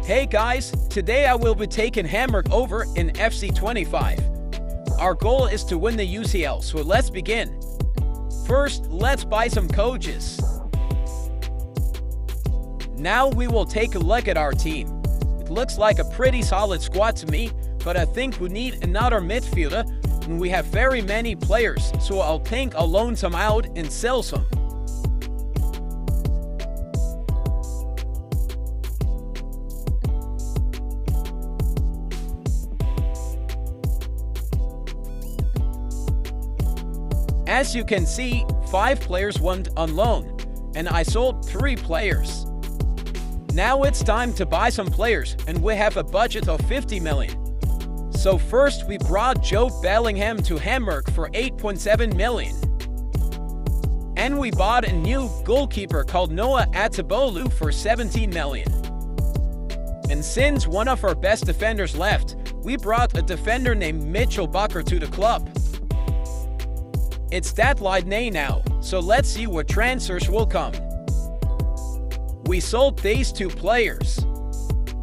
Hey guys, today I will be taking Hamburg over in FC 25. Our goal is to win the UCL, so let's begin. First, let's buy some coaches. Now we will take a look at our team. It looks like a pretty solid squad to me, but I think we need another midfielder, and we have very many players, so I'll loan some out and sell some. As you can see, 5 players went on loan, and I sold 3 players. Now it's time to buy some players, and we have a budget of 50 million. So first we brought Joe Bellingham to Hamburg for 8.7 million. And we bought a new goalkeeper called Noah Atabolu for 17 million. And since one of our best defenders left, we brought a defender named Mitchell Bucker to the club. It's deadline day now, so let's see what transfers will come. We sold these 2 players.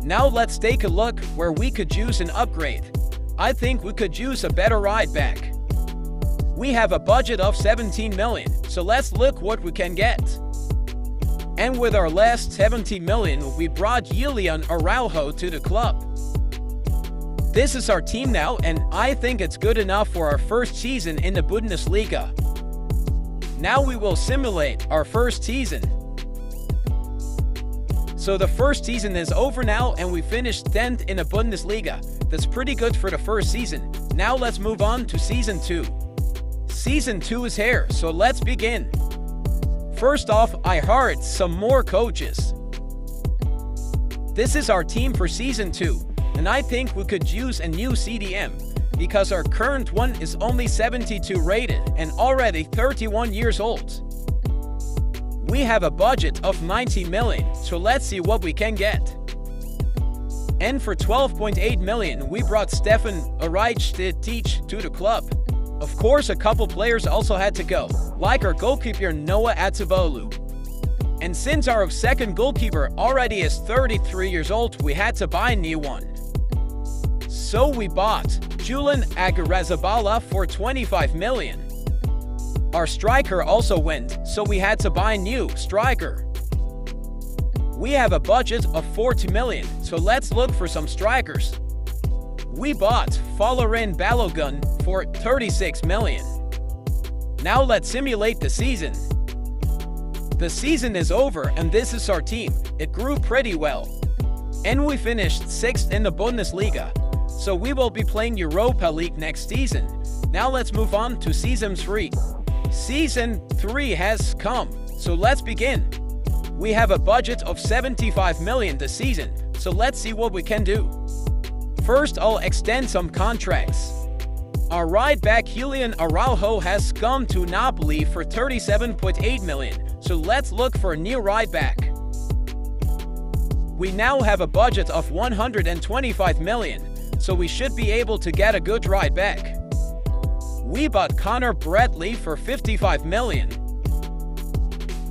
Now let's take a look where we could use an upgrade. I think we could use a better right back. We have a budget of 17 million, so let's look what we can get. And with our last 17 million, we brought Julian Araujo to the club. This is our team now, and I think it's good enough for our first season in the Bundesliga. Now we will simulate our first season. So the first season is over now, and we finished 10th in the Bundesliga. That's pretty good for the first season. Now let's move on to Season 2. Season 2 is here, so let's begin. First off, I hired some more coaches. This is our team for Season 2. And I think we could use a new CDM, because our current one is only 72 rated and already 31 years old. We have a budget of 90 million, so let's see what we can get. And for 12.8 million, we brought Stefan Arajtic to the club. Of course, a couple players also had to go, like our goalkeeper Noah Atabolu. And since our second goalkeeper already is 33 years old, we had to buy a new one. So we bought Julian Aguirrezabala for 25 million. Our striker also went, so we had to buy a new striker. We have a budget of 40 million, so let's look for some strikers. We bought Folarin Balogun for 36 million. Now let's simulate the season. The season is over, and this is our team. It grew pretty well. And we finished 6th in the Bundesliga. So we will be playing Europa League next season. Now let's move on to Season 3. Season 3 has come, so let's begin. We have a budget of 75 million this season, so let's see what we can do. First, I'll extend some contracts. Our right back Julian Araujo has come to Napoli for 37.8 million, so let's look for a new right back. We now have a budget of 125 million. So we should be able to get a good right back. We bought Connor Bradley for 55 million.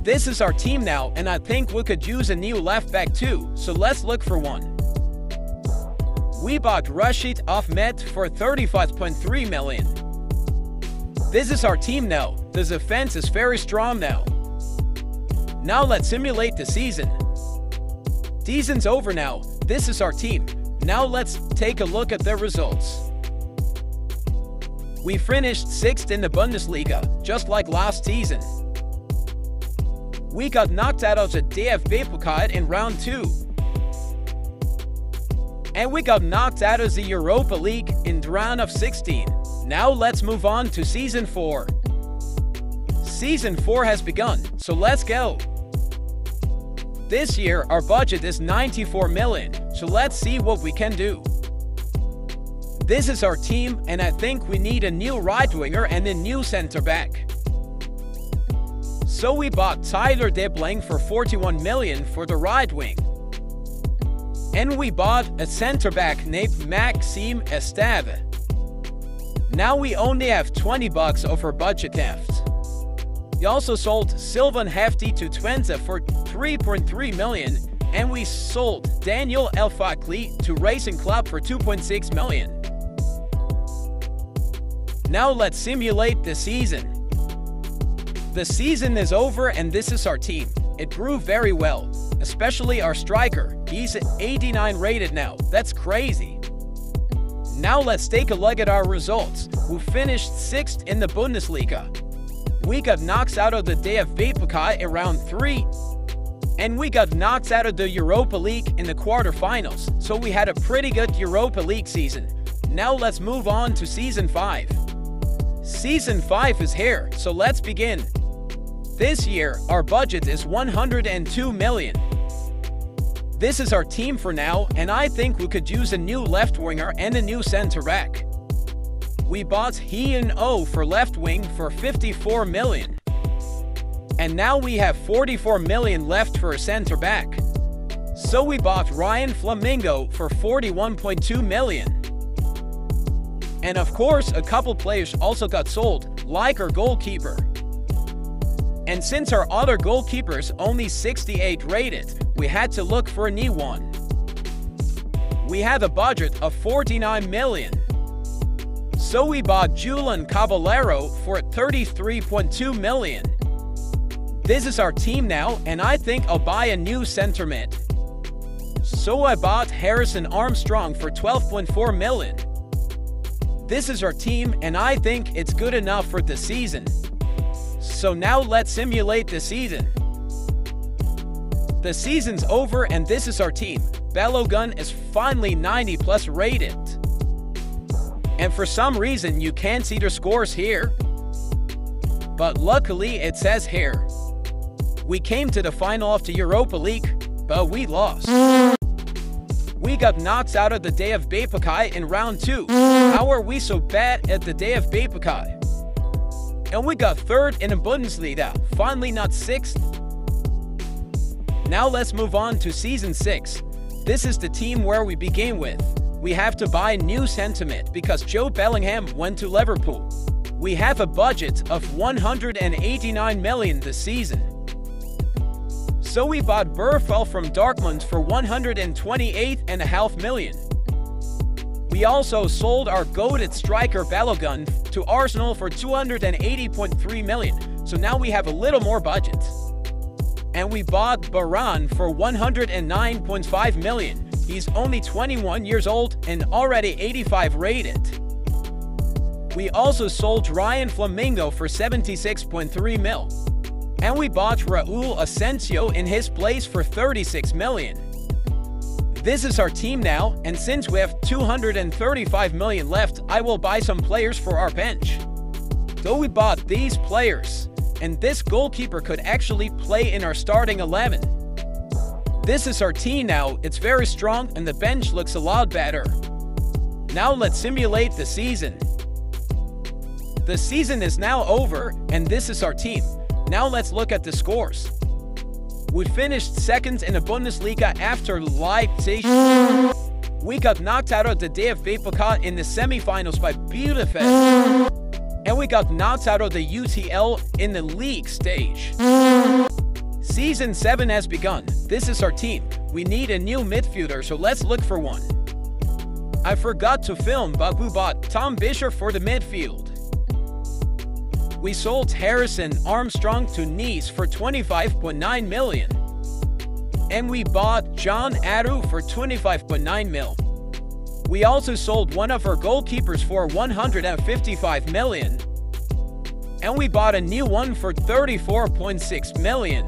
This is our team now, and I think we could use a new left back too, so let's look for one. We bought Rashid Ahmed for 35.3 million. This is our team now. The defense is very strong now. Now let's simulate the season. Season's over now. This is our team. Now let's take a look at the results. We finished 6th in the Bundesliga, just like last season. We got knocked out of the DFB Pokal in round 2. And we got knocked out of the Europa League in the round of 16. Now let's move on to Season 4. Season 4 has begun, so let's go. This year, our budget is 94 million, so let's see what we can do. This is our team, and I think we need a new right winger and a new center back. So we bought Tyler Dibling for 41 million for the right wing. And we bought a center back named Maxime Esteve. Now we only have 20 bucks of our budget left. We also sold Sylvan Hefty to Twente for 3.3 million, and we sold Daniel Elfakli to Racing Club for 2.6 million. Now let's simulate the season. The season is over and this is our team. It grew very well, especially our striker. He's 89 rated now. That's crazy. Now let's take a look at our results. We finished 6th in the Bundesliga. We got knocked out of the DFB Pokal in round 3. And we got knocked out of the Europa League in the quarterfinals. So we had a pretty good Europa League season. Now let's move on to Season 5. Season 5 is here, so let's begin. This year, our budget is 102 million. This is our team for now, and I think we could use a new left winger and a new center back. We bought Hean O for left wing for 54 million. And now we have 44 million left for a center back. So we bought Ryan Flamingo for 41.2 million. And of course, a couple players also got sold, like our goalkeeper. And since our other goalkeeper is only 68 rated, we had to look for a new one. We had a budget of 49 million. So we bought Julian Caballero for 33.2 million. This is our team now, and I think I'll buy a new center mid. So I bought Harrison Armstrong for 12.4 million. This is our team, and I think it's good enough for the season. So now let's simulate the season. The season's over and this is our team. Balogun is finally 90 plus rated. And for some reason you can't see their scores here. But luckily it says here. We came to the final of the Europa League, but we lost. We got knocked out of the DFB Pokal in round 2. How are we so bad at the DFB Pokal? And we got 3rd in the Bundesliga, finally not 6th. Now let's move on to Season 6. This is the team where we begin with. We have to buy new sentiment because Joe Bellingham went to Liverpool. We have a budget of 189 million this season. So we bought Burfell from Dortmund for 128.5 million. We also sold our goated striker Balogun to Arsenal for 280.3 million, so now we have a little more budget. And we bought Baran for 109.5 million. He's only 21 years old and already 85 rated. We also sold Ryan Flamingo for 76.3 mil. And we bought Raul Asensio in his place for 36 million. This is our team now, and since we have 235 million left, I will buy some players for our bench. So we bought these players, and this goalkeeper could actually play in our starting 11. This is our team now, it's very strong and the bench looks a lot better. Now let's simulate the season. The season is now over, and this is our team. Now let's look at the scores. We finished 2nd in the Bundesliga after Leipzig. We got knocked out of the DFB Pokal in the semi-finals by Bielefeld. And we got knocked out of the UTL in the league stage. Season 7 has begun. This is our team. We need a new midfielder, so let's look for one. I forgot to film, but we bought Tom Bisher for the midfield. We sold Harrison Armstrong to Nice for 25.9 million. And we bought John Aru for 25.9 mil. We also sold one of our goalkeepers for 155 million. And we bought a new one for 34.6 million.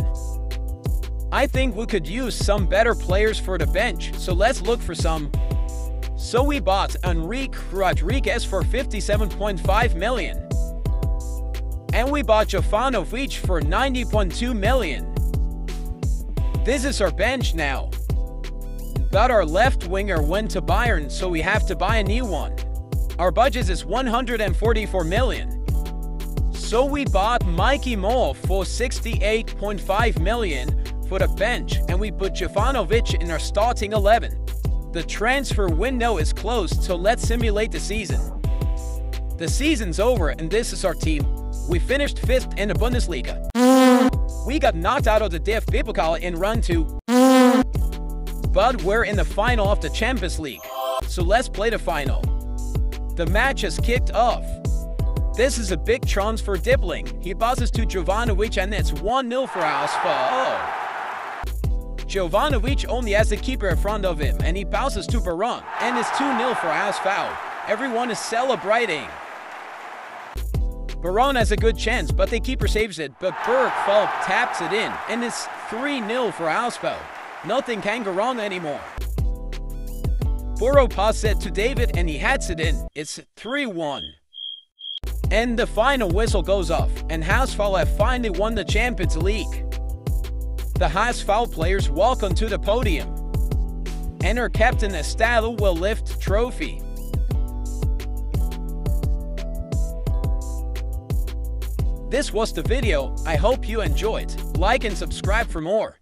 I think we could use some better players for the bench, so let's look for some. So we bought Enrique Rodriguez for 57.5 million. And we bought Jovanovic for 90.2 million. This is our bench now. But our left winger went to Bayern, so we have to buy a new one. Our budget is 144 million. So we bought Mikey Moore for 68.5 million for the bench, and we put Jovanovic in our starting 11. The transfer window is closed, so let's simulate the season. The season's over, and this is our team. We finished 5th in the Bundesliga. We got knocked out of the DFB Pokal in round 2. But we're in the final of the Champions League, so let's play the final. The match has kicked off. This is a big chance for Dibbling. He passes to Jovanovic and it's 1-0 for HSV. Jovanovic only has the keeper in front of him and he passes to Baron and it's 2-0 for HSV. Everyone is celebrating. Baron has a good chance, but the keeper saves it, but Bergvall taps it in and it's 3-0 for HSV. Nothing can go wrong anymore. Boro passes it to David and he heads it in. It's 3-1. And the final whistle goes off, and HSV have finally won the Champions League. The HSV players walk onto the podium, and our captain Estado will lift the trophy. This was the video. I hope you enjoyed. Like and subscribe for more.